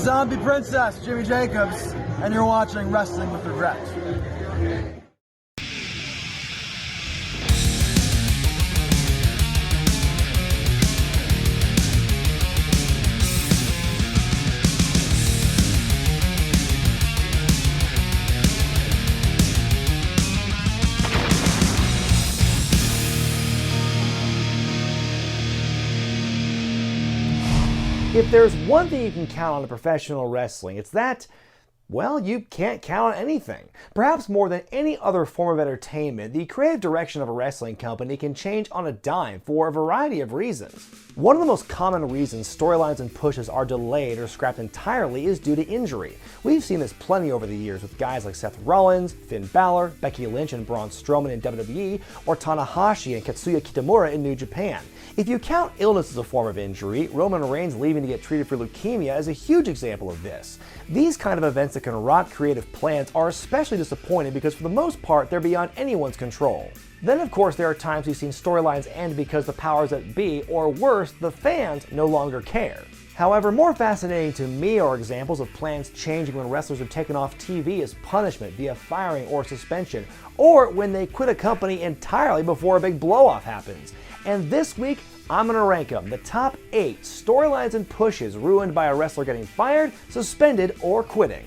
Zombie Princess, Jimmy Jacobs, and you're watching Wrestling with Regret. If there's one thing you can count on in professional wrestling, it's that, well, you can't count on anything. Perhaps more than any other form of entertainment, the creative direction of a wrestling company can change on a dime for a variety of reasons. One of the most common reasons storylines and pushes are delayed or scrapped entirely is due to injury. We've seen this plenty over the years with guys like Seth Rollins, Finn Balor, Becky Lynch and Braun Strowman in WWE, or Tanahashi and Katsuya Kitamura in New Japan. If you count illness as a form of injury, Roman Reigns leaving to get treated for leukemia is a huge example of this. These kind of events that can rock creative plans are especially disappointing because for the most part they're beyond anyone's control. Then of course there are times we've seen storylines end because the powers that be, or worse, the fans, no longer care. However, more fascinating to me are examples of plans changing when wrestlers are taken off TV as punishment via firing or suspension, or when they quit a company entirely before a big blow-off happens. And this week, I'm going to rank them, the top 8 storylines and pushes ruined by a wrestler getting fired, suspended, or quitting.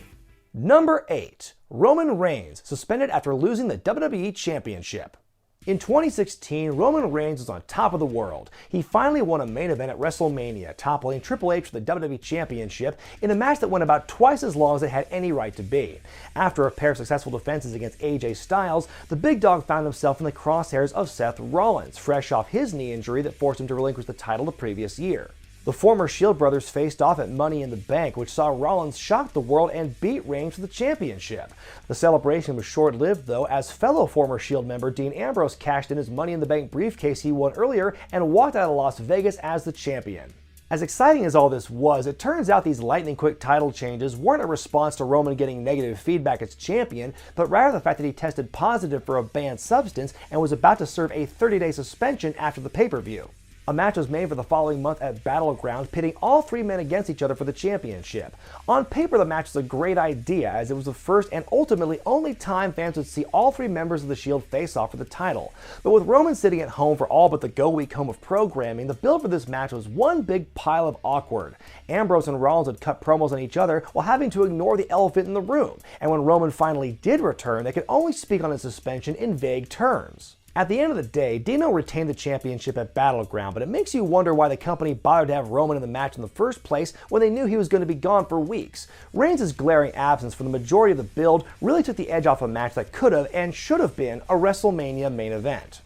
Number 8. Roman Reigns, suspended after losing the WWE Championship. In 2016, Roman Reigns was on top of the world. He finally won a main event at WrestleMania, toppling Triple H for the WWE Championship in a match that went about twice as long as it had any right to be. After a pair of successful defenses against AJ Styles, the big dog found himself in the crosshairs of Seth Rollins, fresh off his knee injury that forced him to relinquish the title the previous year. The former Shield brothers faced off at Money in the Bank, which saw Rollins shock the world and beat Reigns for the championship. The celebration was short-lived, though, as fellow former Shield member Dean Ambrose cashed in his Money in the Bank briefcase he won earlier and walked out of Las Vegas as the champion. As exciting as all this was, it turns out these lightning-quick title changes weren't a response to Roman getting negative feedback as champion, but rather the fact that he tested positive for a banned substance and was about to serve a 30-day suspension after the pay-per-view. A match was made for the following month at Battleground, pitting all 3 men against each other for the championship. On paper, the match was a great idea, as it was the first and ultimately only time fans would see all 3 members of the Shield face off for the title. But with Roman sitting at home for all but the go-week home of programming, the build for this match was one big pile of awkward. Ambrose and Rollins would cut promos on each other while having to ignore the elephant in the room, and when Roman finally did return, they could only speak on his suspension in vague terms. At the end of the day, Dino retained the championship at Battleground, but it makes you wonder why the company bothered to have Roman in the match in the first place when they knew he was going to be gone for weeks. Reigns' glaring absence for the majority of the build really took the edge off a match that could have and should have been a WrestleMania main event.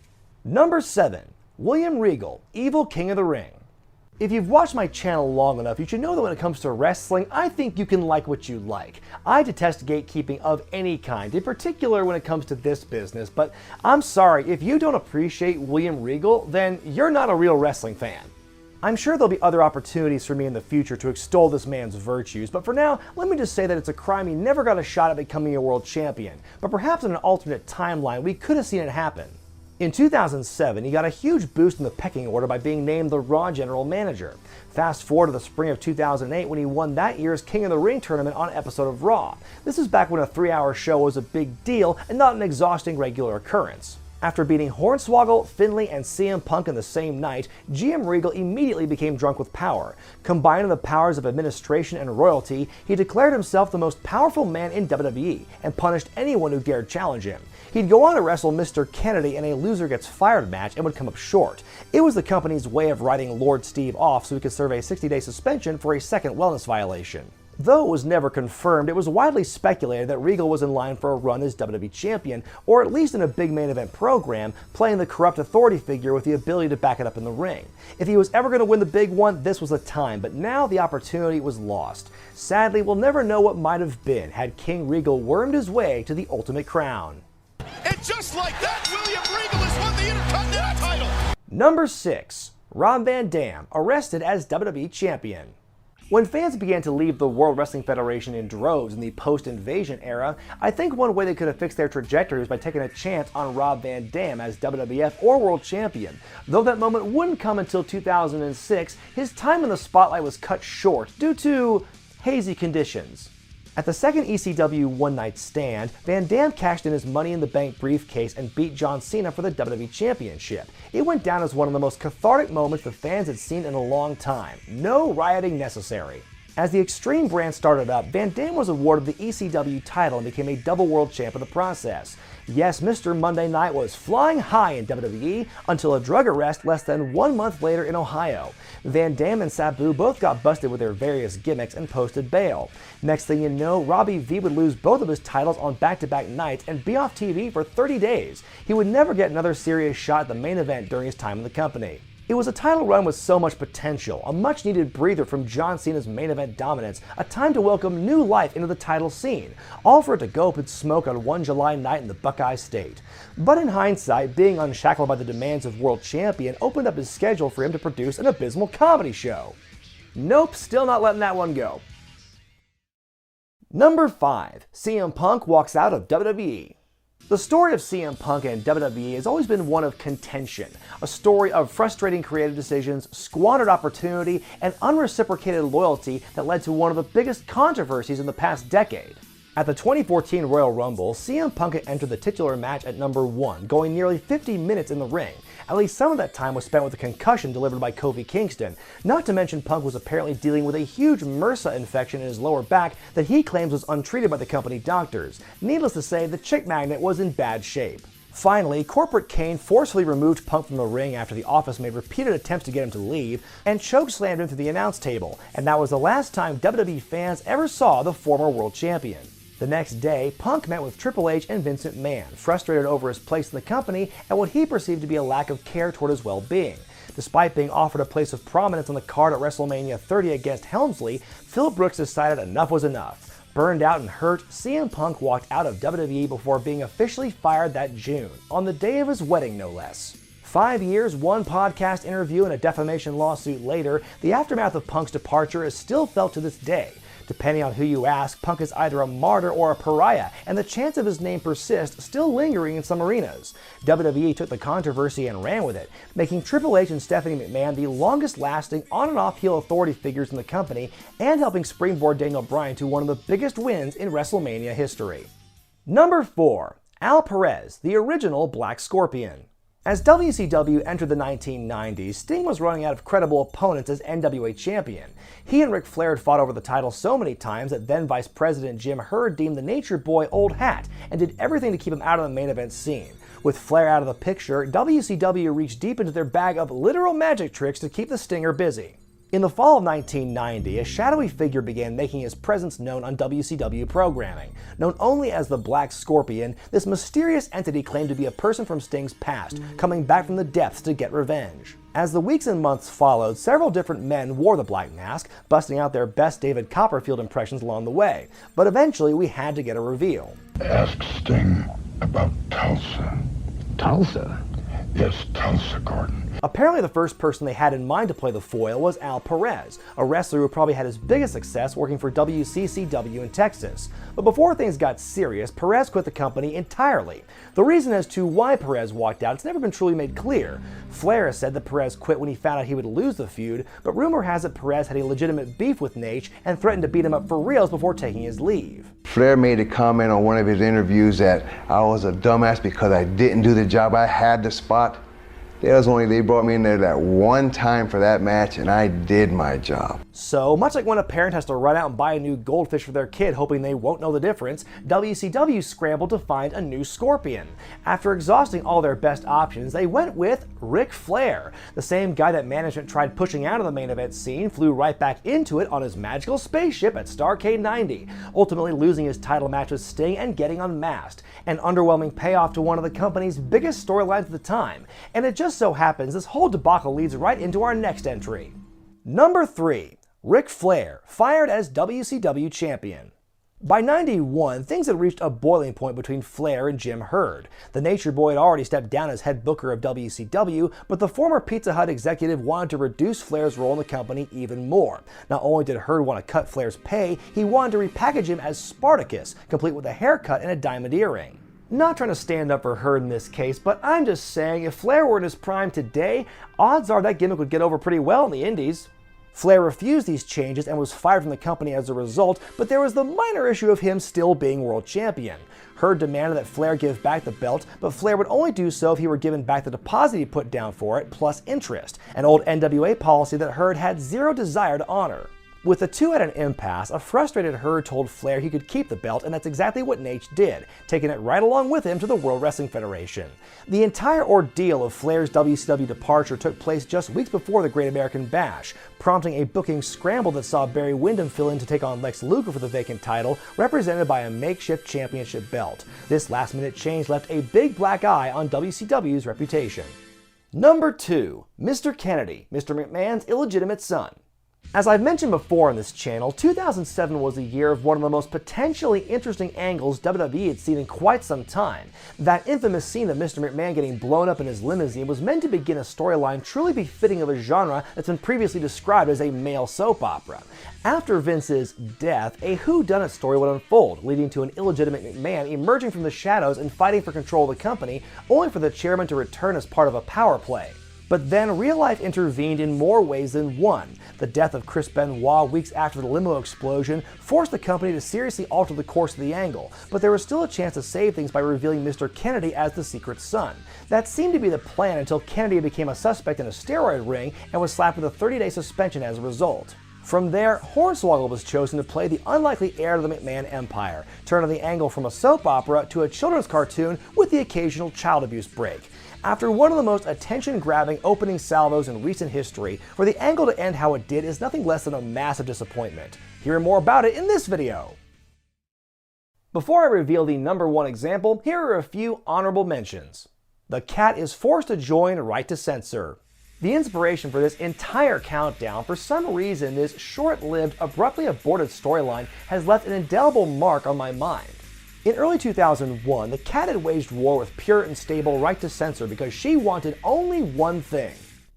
Number 7. William Regal, Evil King of the Ring. If you've watched my channel long enough, you should know that when it comes to wrestling, I think you can like what you like. I detest gatekeeping of any kind, in particular when it comes to this business, but I'm sorry, if you don't appreciate William Regal, then you're not a real wrestling fan. I'm sure there'll be other opportunities for me in the future to extol this man's virtues, but for now, let me just say that it's a crime he never got a shot at becoming a world champion, but perhaps in an alternate timeline, we could have seen it happen. In 2007, he got a huge boost in the pecking order by being named the Raw General Manager. Fast forward to the spring of 2008 when he won that year's King of the Ring tournament on an episode of Raw. This is back when a 3-hour show was a big deal and not an exhausting regular occurrence. After beating Hornswoggle, Finlay, and CM Punk in the same night, GM Regal immediately became drunk with power. Combining the powers of administration and royalty, he declared himself the most powerful man in WWE and punished anyone who dared challenge him. He'd go on to wrestle Mr. Kennedy in a loser gets fired match and would come up short. It was the company's way of writing Lord Steve off so he could serve a 60-day suspension for a second wellness violation. Though it was never confirmed, it was widely speculated that Regal was in line for a run as WWE Champion, or at least in a big main event program, playing the corrupt authority figure with the ability to back it up in the ring. If he was ever going to win the big one, this was the time, but now the opportunity was lost. Sadly, we'll never know what might have been had King Regal wormed his way to the ultimate crown. And just like that, William Regal has won the Intercontinental title! Number 6. Rob Van Dam, arrested as WWE Champion. When fans began to leave the World Wrestling Federation in droves in the post-invasion era, I think one way they could have fixed their trajectory was by taking a chance on Rob Van Dam as WWF or World Champion. Though that moment wouldn't come until 2006, his time in the spotlight was cut short due to hazy conditions. At the second ECW One Night Stand, Van Dam cashed in his Money in the Bank briefcase and beat John Cena for the WWE Championship. It went down as one of the most cathartic moments the fans had seen in a long time. No rioting necessary. As the Extreme brand started up, Van Dam was awarded the ECW title and became a double world champ in the process. Yes, Mr. Monday Night was flying high in WWE until a drug arrest less than 1 month later in Ohio. Van Dam and Sabu both got busted with their various gimmicks and posted bail. Next thing you know, Robbie V would lose both of his titles on back-to-back nights and be off TV for 30 days. He would never get another serious shot at the main event during his time in the company. It was a title run with so much potential, a much-needed breather from John Cena's main event dominance, a time to welcome new life into the title scene, all for it to go up in smoke on one July night in the Buckeye State. But in hindsight, being unshackled by the demands of world champion opened up his schedule for him to produce an abysmal comedy show. Nope, still not letting that one go. Number 5. CM Punk walks out of WWE. The story of CM Punk and WWE has always been one of contention, a story of frustrating creative decisions, squandered opportunity, and unreciprocated loyalty that led to one of the biggest controversies in the past decade. At the 2014 Royal Rumble, CM Punk had entered the titular match at number 1, going nearly 50 minutes in the ring. At least some of that time was spent with a concussion delivered by Kofi Kingston, not to mention Punk was apparently dealing with a huge MRSA infection in his lower back that he claims was untreated by the company doctors. Needless to say, the chick magnet was in bad shape. Finally, Corporate Kane forcefully removed Punk from the ring after the Office made repeated attempts to get him to leave, and chokeslammed him to the announce table, and that was the last time WWE fans ever saw the former world champion. The next day, Punk met with Triple H and Vince McMahon, frustrated over his place in the company and what he perceived to be a lack of care toward his well-being. Despite being offered a place of prominence on the card at WrestleMania 30 against Helmsley, Phil Brooks decided enough was enough. Burned out and hurt, CM Punk walked out of WWE before being officially fired that June, on the day of his wedding no less. 5 years, 1 podcast interview, and a defamation lawsuit later, the aftermath of Punk's departure is still felt to this day. Depending on who you ask, Punk is either a martyr or a pariah, and the chance of his name persists, still lingering in some arenas. WWE took the controversy and ran with it, making Triple H and Stephanie McMahon the longest-lasting on- and off-heel authority figures in the company, and helping springboard Daniel Bryan to one of the biggest wins in WrestleMania history. Number 4. Al Perez, the original Black Scorpion. As WCW entered the 1990s, Sting was running out of credible opponents as NWA champion. He and Ric Flair had fought over the title so many times that then Vice President Jim Herd deemed the Nature Boy old hat and did everything to keep him out of the main event scene. With Flair out of the picture, WCW reached deep into their bag of literal magic tricks to keep the Stinger busy. In the fall of 1990, a shadowy figure began making his presence known on WCW programming. Known only as the Black Scorpion, this mysterious entity claimed to be a person from Sting's past, coming back from the depths to get revenge. As the weeks and months followed, several different men wore the black mask, busting out their best David Copperfield impressions along the way. But eventually, we had to get a reveal. Ask Sting about Tulsa. Tulsa? Yes, Tulsa, Gordon. Apparently the first person they had in mind to play the foil was Al Perez, a wrestler who probably had his biggest success working for WCCW in Texas. But before things got serious, Perez quit the company entirely. The reason as to why Perez walked out has never been truly made clear. Flair has said that Perez quit when he found out he would lose the feud, but rumor has it Perez had a legitimate beef with Nate and threatened to beat him up for reals before taking his leave. Flair made a comment on one of his interviews that I was a dumbass because I didn't do the job. I had the spot. They brought me in there that one time for that match, and I did my job. So, much like when a parent has to run out and buy a new goldfish for their kid hoping they won't know the difference, WCW scrambled to find a new Scorpion. After exhausting all their best options, they went with Ric Flair. The same guy that management tried pushing out of the main event scene flew right back into it on his magical spaceship at Starrcade 90, ultimately losing his title match with Sting and getting unmasked. An underwhelming payoff to one of the company's biggest storylines at the time, and it just so happens this whole debacle leads right into our next entry. Number 3. Ric Flair, fired as WCW champion. By 91, things had reached a boiling point between Flair and Jim Herd. The Nature Boy had already stepped down as head booker of WCW, but the former Pizza Hut executive wanted to reduce Flair's role in the company even more. Not only did Herd want to cut Flair's pay, he wanted to repackage him as Spartacus, complete with a haircut and a diamond earring. Not trying to stand up for Herd in this case, but I'm just saying if Flair were in his prime today, odds are that gimmick would get over pretty well in the indies. Flair refused these changes and was fired from the company as a result, but there was the minor issue of him still being world champion. Hurd demanded that Flair give back the belt, but Flair would only do so if he were given back the deposit he put down for it, plus interest, an old NWA policy that Hurd had zero desire to honor. With the two at an impasse, a frustrated Hurd told Flair he could keep the belt, and that's exactly what Nate did, taking it right along with him to the World Wrestling Federation. The entire ordeal of Flair's WCW departure took place just weeks before the Great American Bash, prompting a booking scramble that saw Barry Windham fill in to take on Lex Luger for the vacant title, represented by a makeshift championship belt. This last-minute change left a big black eye on WCW's reputation. Number 2. Mr. Kennedy, Mr. McMahon's illegitimate son. As I've mentioned before on this channel, 2007 was a year of one of the most potentially interesting angles WWE had seen in quite some time. That infamous scene of Mr. McMahon getting blown up in his limousine was meant to begin a storyline truly befitting of a genre that's been previously described as a male soap opera. After Vince's death, a whodunit story would unfold, leading to an illegitimate McMahon emerging from the shadows and fighting for control of the company, only for the chairman to return as part of a power play. But then real life intervened in more ways than one. The death of Chris Benoit weeks after the limo explosion forced the company to seriously alter the course of the angle, but there was still a chance to save things by revealing Mr. Kennedy as the secret son. That seemed to be the plan until Kennedy became a suspect in a steroid ring and was slapped with a 30-day suspension as a result. From there, Hornswoggle was chosen to play the unlikely heir to the McMahon empire, turning the angle from a soap opera to a children's cartoon with the occasional child abuse break. After one of the most attention-grabbing opening salvos in recent history, for the angle to end how it did is nothing less than a massive disappointment. Hear more about it in this video. Before I reveal the number 1 example, here are a few honorable mentions. The cat is forced to join Right to Censor. The inspiration for this entire countdown, for some reason this short-lived, abruptly aborted storyline has left an indelible mark on my mind. In early 2001, the cat had waged war with pure and stable Right to Censor because she wanted only one thing: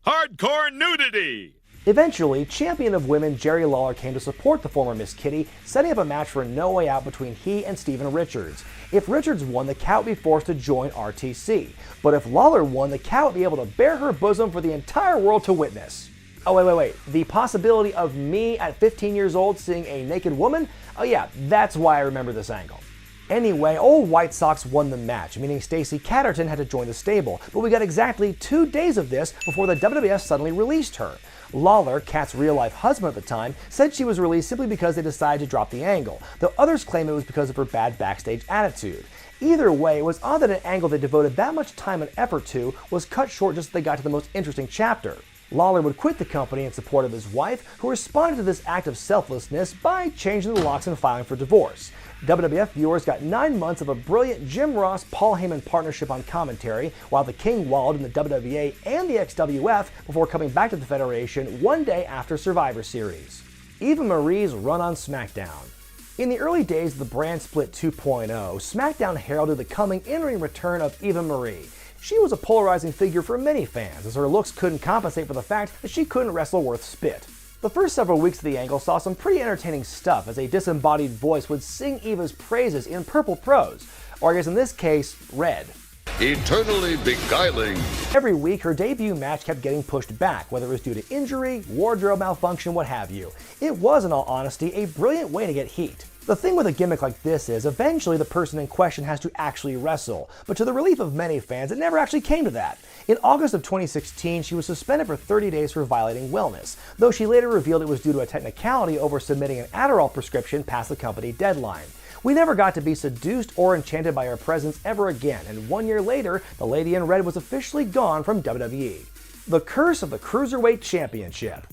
Hardcore nudity! Eventually, champion of women Jerry Lawler came to support the former Miss Kitty, setting up a match for No Way Out between he and Steven Richards. If Richards won, the cat would be forced to join RTC. But if Lawler won, the cat would be able to bare her bosom for the entire world to witness. Oh, wait. The possibility of me at 15 years old seeing a naked woman? Oh yeah, that's why I remember this angle. Anyway, old White Sox won the match, meaning Stacey Catterton had to join the stable, but we got exactly 2 days of this before the WWF suddenly released her. Lawler, Cat's real-life husband at the time, said she was released simply because they decided to drop the angle, though others claim it was because of her bad backstage attitude. Either way, it was odd that an angle they devoted that much time and effort to was cut short just as they got to the most interesting chapter. Lawler would quit the company in support of his wife, who responded to this act of selflessness by changing the locks and filing for divorce. WWF viewers got 9 months of a brilliant Jim Ross, Paul Heyman partnership on commentary, while the King wallowed in the WWA and the XWF before coming back to the Federation 1 day after Survivor Series. Eva Marie's run on SmackDown. In the early days of the brand split 2.0, SmackDown heralded the coming in-ring return of Eva Marie. She was a polarizing figure for many fans, as her looks couldn't compensate for the fact that she couldn't wrestle worth spit. The first several weeks of the angle saw some pretty entertaining stuff as a disembodied voice would sing Eva's praises in purple prose, or I guess in this case, red. Eternally beguiling. Every week, her debut match kept getting pushed back, whether it was due to injury, wardrobe malfunction, what have you. It was, in all honesty, a brilliant way to get heat. The thing with a gimmick like this is, eventually the person in question has to actually wrestle, but to the relief of many fans, it never actually came to that. In August of 2016, she was suspended for 30 days for violating wellness, though she later revealed it was due to a technicality over submitting an Adderall prescription past the company deadline. We never got to be seduced or enchanted by her presence ever again, and 1 year later, the Lady in Red was officially gone from WWE. The curse of the Cruiserweight Championship.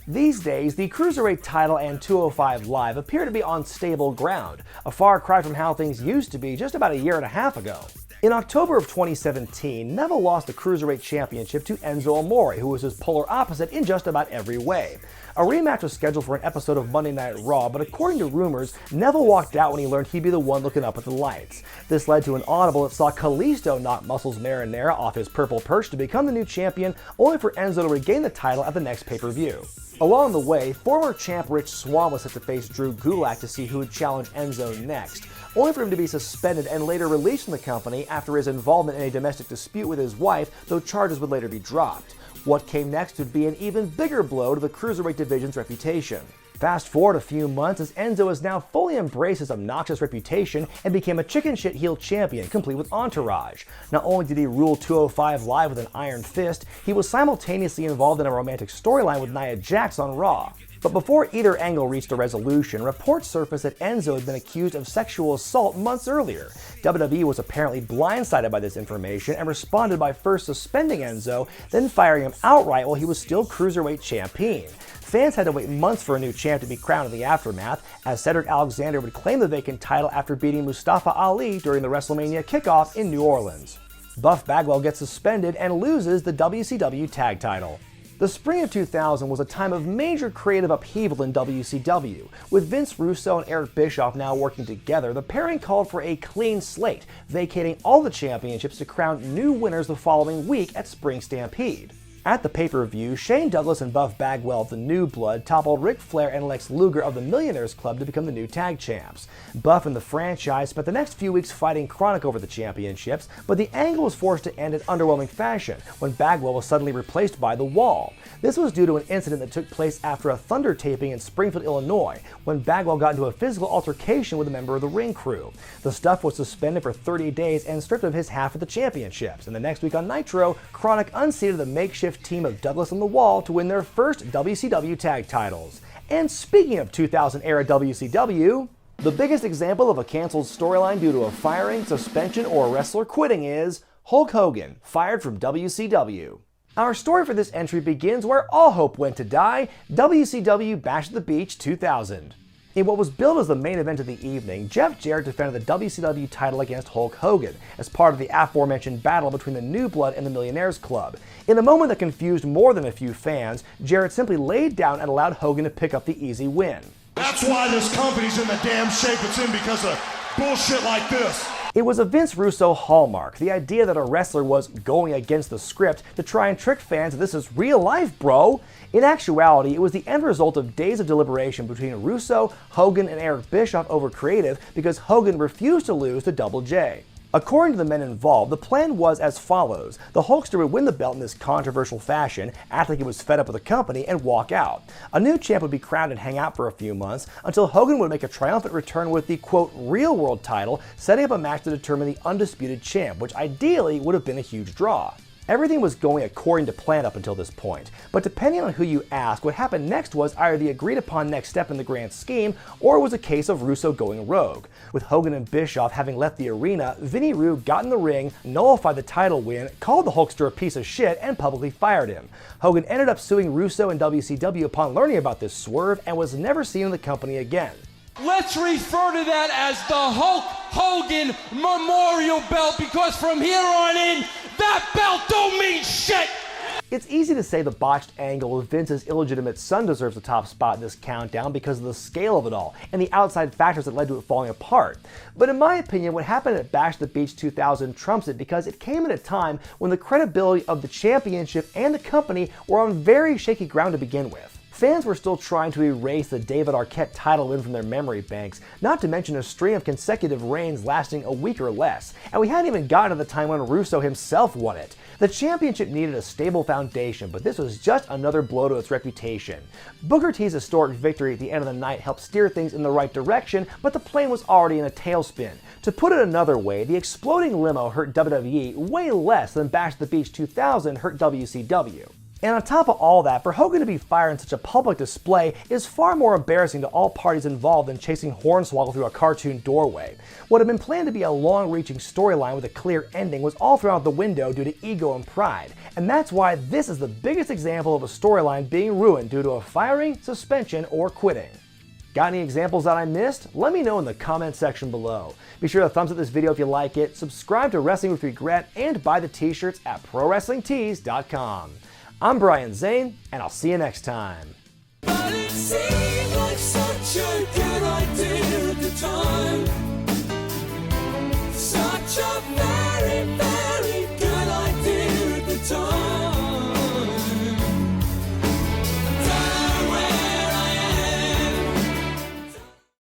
These days, the Cruiserweight title and 205 Live appear to be on stable ground, a far cry from how things used to be just about a year and a half ago. In October of 2017, Neville lost the Cruiserweight Championship to Enzo Amore, who was his polar opposite in just about every way. A rematch was scheduled for an episode of Monday Night Raw, but according to rumors, Neville walked out when he learned he'd be the one looking up at the lights. This led to an audible that saw Kalisto knock Muscles Marinara off his purple perch to become the new champion, only for Enzo to regain the title at the next pay-per-view. Along the way, former champ Rich Swann was set to face Drew Gulak to see who would challenge Enzo next, only for him to be suspended and later released from the company after his involvement in a domestic dispute with his wife, though charges would later be dropped. What came next would be an even bigger blow to the cruiserweight division's reputation. Fast forward a few months as Enzo has now fully embraced his obnoxious reputation and became a chicken shit heel champion, complete with entourage. Not only did he rule 205 Live with an iron fist, he was simultaneously involved in a romantic storyline with Nia Jax on Raw. But before either angle reached a resolution, reports surfaced that Enzo had been accused of sexual assault months earlier. WWE was apparently blindsided by this information and responded by first suspending Enzo, then firing him outright while he was still Cruiserweight champion. Fans had to wait months for a new champ to be crowned in the aftermath, as Cedric Alexander would claim the vacant title after beating Mustafa Ali during the WrestleMania kickoff in New Orleans. Buff Bagwell gets suspended and loses the WCW tag title. The spring of 2000 was a time of major creative upheaval in WCW. With Vince Russo and Eric Bischoff now working together, the pairing called for a clean slate, vacating all the championships to crown new winners the following week at Spring Stampede. At the pay-per-view, Shane Douglas and Buff Bagwell of the New Blood toppled Ric Flair and Lex Luger of the Millionaires Club to become the new tag champs. Buff and the franchise spent the next few weeks fighting Chronic over the championships, but the angle was forced to end in underwhelming fashion when Bagwell was suddenly replaced by The Wall. This was due to an incident that took place after a Thunder taping in Springfield, Illinois, when Bagwell got into a physical altercation with a member of the ring crew. The Stuff was suspended for 30 days and stripped of his half of the championships, and the next week on Nitro, Chronic unseated the makeshift team of Douglas and The Wall to win their first WCW tag titles. And speaking of 2000-era WCW, the biggest example of a canceled storyline due to a firing, suspension, or a wrestler quitting is Hulk Hogan, fired from WCW. Our story for this entry begins where all hope went to die, WCW Bash at the Beach 2000. In what was billed as the main event of the evening, Jeff Jarrett defended the WCW title against Hulk Hogan as part of the aforementioned battle between the New Blood and the Millionaires Club. In a moment that confused more than a few fans, Jarrett simply laid down and allowed Hogan to pick up the easy win. That's why this company's in the damn shape it's in, because of bullshit like this. It was a Vince Russo hallmark, the idea that a wrestler was going against the script to try and trick fans that this is real life, bro. In actuality, it was the end result of days of deliberation between Russo, Hogan, and Eric Bischoff over creative because Hogan refused to lose to Double J. According to the men involved, the plan was as follows. The Hulkster would win the belt in this controversial fashion, act like he was fed up with the company, and walk out. A new champ would be crowned and hang out for a few months, until Hogan would make a triumphant return with the, quote, real world title, setting up a match to determine the undisputed champ, which ideally would have been a huge draw. Everything was going according to plan up until this point, but depending on who you ask, what happened next was either the agreed upon next step in the grand scheme, or it was a case of Russo going rogue. With Hogan and Bischoff having left the arena, Vinny Rue got in the ring, nullified the title win, called the Hulkster a piece of shit, and publicly fired him. Hogan ended up suing Russo and WCW upon learning about this swerve and was never seen in the company again. Let's refer to that as the Hulk Hogan Memorial Belt, because from here on in, that belt don't mean shit! It's easy to say the botched angle with Vince's illegitimate son deserves the top spot in this countdown because of the scale of it all and the outside factors that led to it falling apart. But in my opinion, what happened at Bash at the Beach 2000 trumps it because it came at a time when the credibility of the championship and the company were on very shaky ground to begin with. Fans were still trying to erase the David Arquette title win from their memory banks, not to mention a string of consecutive reigns lasting a week or less, and we hadn't even gotten to the time when Russo himself won it. The championship needed a stable foundation, but this was just another blow to its reputation. Booker T's historic victory at the end of the night helped steer things in the right direction, but the plane was already in a tailspin. To put it another way, the exploding limo hurt WWE way less than Bash at the Beach 2000 hurt WCW. And on top of all that, for Hogan to be fired in such a public display is far more embarrassing to all parties involved than chasing Hornswoggle through a cartoon doorway. What had been planned to be a long-reaching storyline with a clear ending was all thrown out the window due to ego and pride. And that's why this is the biggest example of a storyline being ruined due to a firing, suspension, or quitting. Got any examples that I missed? Let me know in the comment section below. Be sure to thumbs up this video if you like it, subscribe to Wrestling with Regret, and buy the t-shirts at ProWrestlingTees.com. I'm Brian Zane, and I'll see you next time. But it seemed like such a good idea at the time. Such a very